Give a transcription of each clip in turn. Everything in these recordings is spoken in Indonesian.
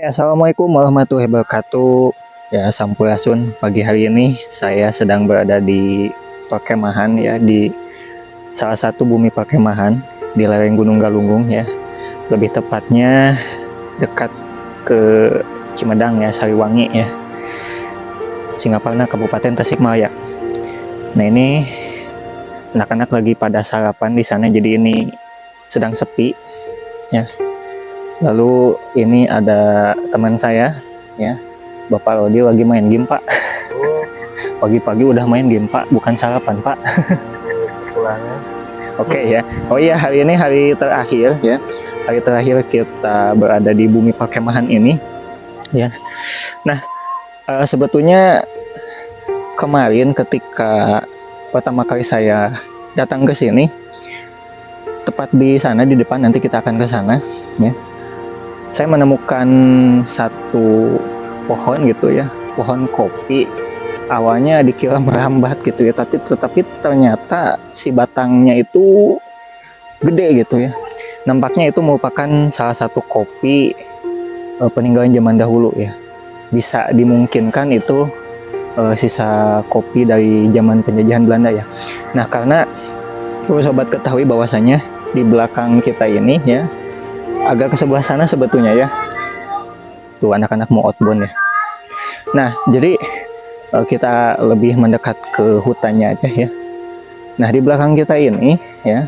Assalamualaikum warahmatullahi wabarakatuh. Ya, sampurasun. Pagi hari ini saya sedang berada di perkemahan ya, di salah satu bumi perkemahan di lereng Gunung Galunggung ya. Lebih tepatnya dekat ke Cimedang ya, Sariwangi ya. Singaparna Kabupaten Tasikmalaya. Nah, ini anak-anak lagi pada sarapan di sana, jadi ini sedang sepi ya. Lalu ini ada teman saya ya, Bapak Rodi lagi main game Pak. Pagi-pagi udah main game Pak, bukan sarapan Pak. Pulangnya. Oke ya. Oh iya, hari ini hari terakhir ya. Hari terakhir kita berada di bumi perkemahan ini ya. Nah, sebetulnya kemarin ketika pertama kali saya datang ke sini, tepat di sana di depan, nanti kita akan ke sana ya. Saya menemukan satu pohon gitu ya, pohon kopi. Awalnya dikira merambat gitu ya, tetapi ternyata si batangnya itu gede gitu ya. Nampaknya itu merupakan salah satu kopi peninggalan zaman dahulu ya. Bisa dimungkinkan itu sisa kopi dari zaman penjajahan Belanda ya. Nah, karena perlu sobat ketahui bahwasanya di belakang kita ini ya, agak ke sebelah sana sebetulnya ya, tuh anak-anak mau outbound ya. Nah, jadi kita lebih mendekat ke hutannya aja ya. Nah, di belakang kita ini ya,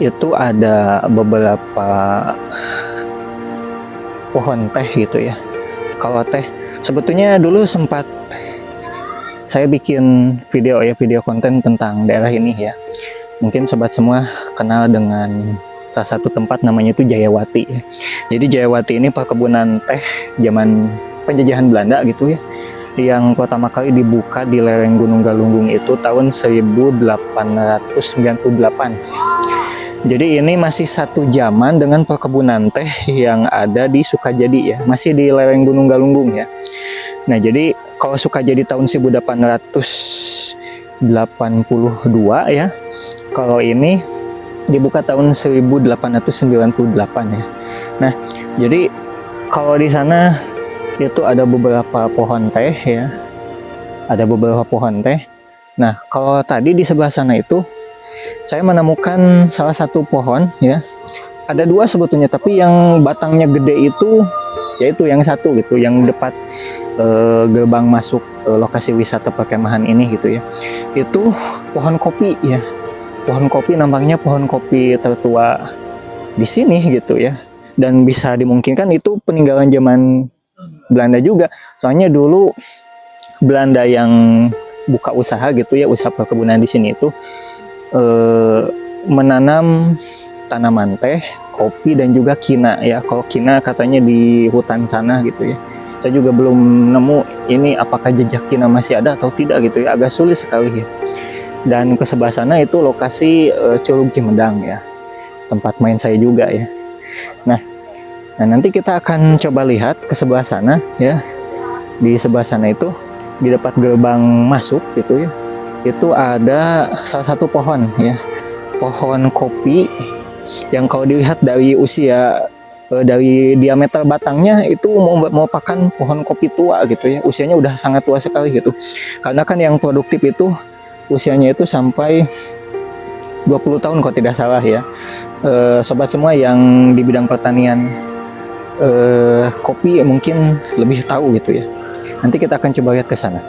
itu ada beberapa pohon teh gitu ya. Kalau teh sebetulnya dulu sempat saya bikin video ya, video konten tentang daerah ini ya. Mungkin sobat semua kenal dengan salah satu tempat namanya itu Jayawati ya. Jadi Jayawati ini perkebunan teh zaman penjajahan Belanda gitu ya, yang pertama kali dibuka di lereng Gunung Galunggung itu tahun 1898. Jadi ini masih satu zaman dengan perkebunan teh yang ada di Sukajadi ya, masih di lereng Gunung Galunggung ya. Nah, jadi kalau Sukajadi tahun 1882 ya, kalau ini dibuka tahun 1898 ya. Nah, jadi kalau di sana itu ada beberapa pohon teh ya. Ada beberapa pohon teh. Nah, kalau tadi di sebelah sana itu saya menemukan salah satu pohon ya. Ada dua sebetulnya, tapi yang batangnya gede itu yaitu yang satu gitu, yang dekat gerbang masuk lokasi wisata perkemahan ini gitu ya. Itu pohon kopi ya. Pohon kopi, nampaknya pohon kopi tertua di sini gitu ya. Dan bisa dimungkinkan itu peninggalan zaman Belanda juga. Soalnya dulu Belanda yang buka usaha gitu ya, usaha perkebunan di sini itu menanam tanaman teh, kopi, dan juga kina ya. Kalau kina katanya di hutan sana gitu ya. Saya juga belum nemu ini apakah jejak kina masih ada atau tidak gitu ya. Agak sulit sekali ya. Dan ke sebelah sana itu lokasi Curug Cimedang ya, tempat main saya juga ya. Nah, nanti kita akan coba lihat ke sebelah sana ya. Di sebelah sana itu di dekat gerbang masuk gitu ya, itu ada salah satu pohon ya, pohon kopi yang kalau dilihat dari usia, dari diameter batangnya itu merupakan pohon kopi tua gitu ya. Usianya udah sangat tua sekali gitu, karena kan yang produktif itu usianya itu sampai 20 tahun kalau tidak salah ya. Sobat semua yang di bidang pertanian kopi mungkin lebih tahu gitu ya. Nanti kita akan coba lihat ke sana.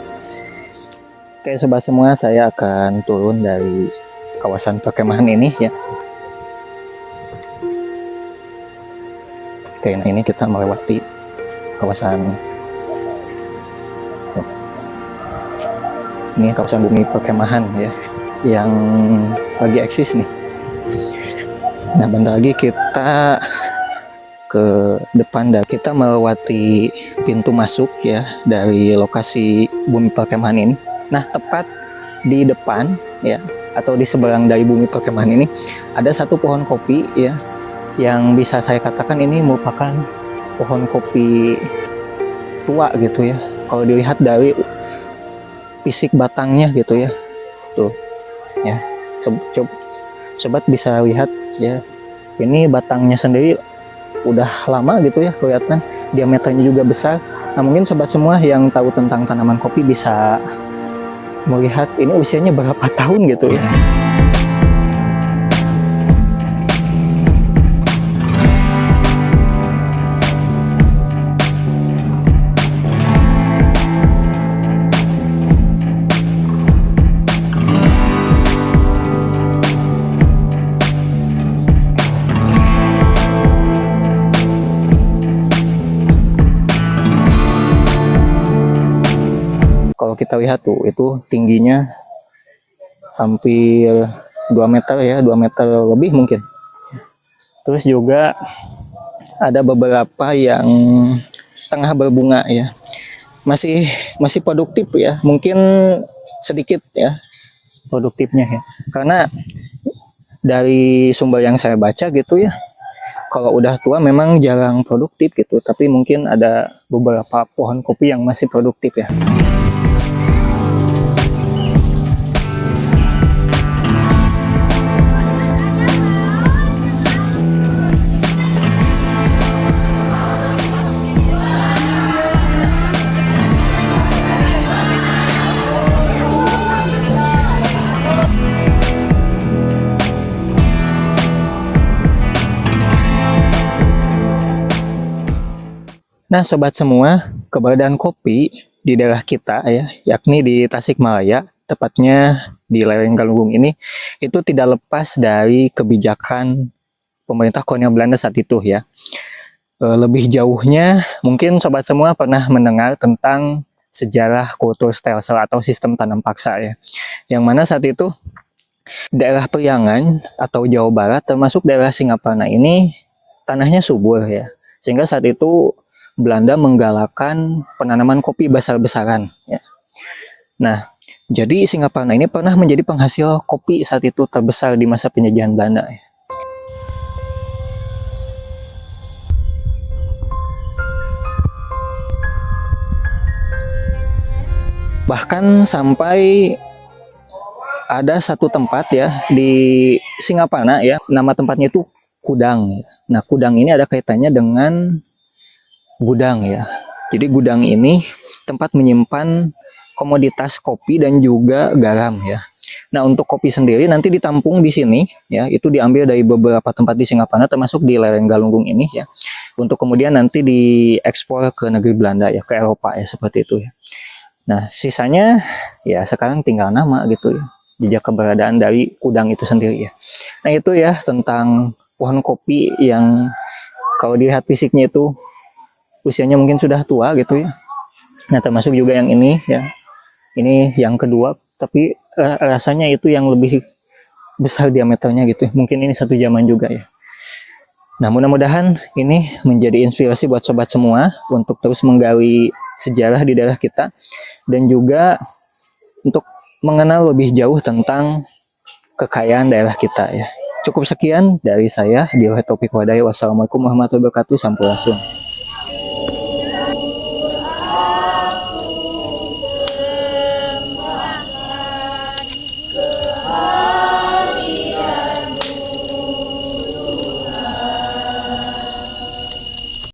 Oke sobat semua, saya akan turun dari kawasan perkemahan ini ya. Oke, nah ini kita melewati kawasan ini, kawasan bumi perkemahan ya, yang lagi eksis nih. Nah, bentar lagi kita ke depan dan kita melewati pintu masuk ya dari lokasi bumi perkemahan ini. Nah, tepat di depan ya, atau di seberang dari bumi perkemahan ini ada satu pohon kopi ya, yang bisa saya katakan ini merupakan pohon kopi tua gitu ya. Kalau dilihat dari fisik batangnya gitu ya, tuh ya, sobat bisa lihat ya, ini batangnya sendiri udah lama gitu ya kelihatan, diameternya juga besar. Nah mungkin sobat semua yang tahu tentang tanaman kopi bisa melihat ini usianya berapa tahun gitu ya. Kalau kita lihat tuh, itu tingginya hampir 2 meter ya, 2 meter lebih mungkin. Terus juga ada beberapa yang tengah berbunga ya. Masih produktif ya, mungkin sedikit ya produktifnya ya. Karena dari sumber yang saya baca gitu ya, kalau udah tua memang jarang produktif gitu, tapi mungkin ada beberapa pohon kopi yang masih produktif ya. Nah, sobat semua, keberadaan kopi di daerah kita ya, yakni di Tasikmalaya, tepatnya di lereng Galunggung ini, itu tidak lepas dari kebijakan pemerintah kolonial Belanda saat itu ya. Lebih jauhnya, mungkin sobat semua pernah mendengar tentang sejarah kultur stelsel atau sistem tanam paksa ya. Yang mana saat itu daerah Priangan atau Jawa Barat termasuk daerah Singaparna ini tanahnya subur ya. Sehingga saat itu Belanda menggalakkan penanaman kopi besar-besaran ya. Nah, jadi Singaparna ini pernah menjadi penghasil kopi saat itu terbesar di masa penjajahan Belanda ya. Bahkan sampai ada satu tempat ya di Singaparna ya, nama tempatnya itu Kudang ya. Nah, Kudang ini ada kaitannya dengan gudang ya. Jadi gudang ini tempat menyimpan komoditas kopi dan juga garam ya. Nah, untuk kopi sendiri nanti ditampung di sini ya, itu diambil dari beberapa tempat di Singaparna termasuk di lereng Galunggung ini ya. Untuk kemudian nanti diekspor ke negeri Belanda ya, ke Eropa ya, seperti itu ya. Nah, sisanya ya sekarang tinggal nama gitu ya. Jejak keberadaan dari Kudang itu sendiri ya. Nah, itu ya tentang pohon kopi yang kalau dilihat fisiknya itu usianya mungkin sudah tua gitu ya. Nah, termasuk juga yang ini ya. Ini yang kedua, tapi rasanya itu yang lebih besar diameternya gitu. Mungkin ini satu zaman juga ya. Nah, mudah-mudahan ini menjadi inspirasi buat sobat semua untuk terus menggali sejarah di daerah kita dan juga untuk mengenal lebih jauh tentang kekayaan daerah kita ya. Cukup sekian dari saya, Dio Topik Wadai. Wassalamualaikum warahmatullahi wabarakatuh. Sampurasun.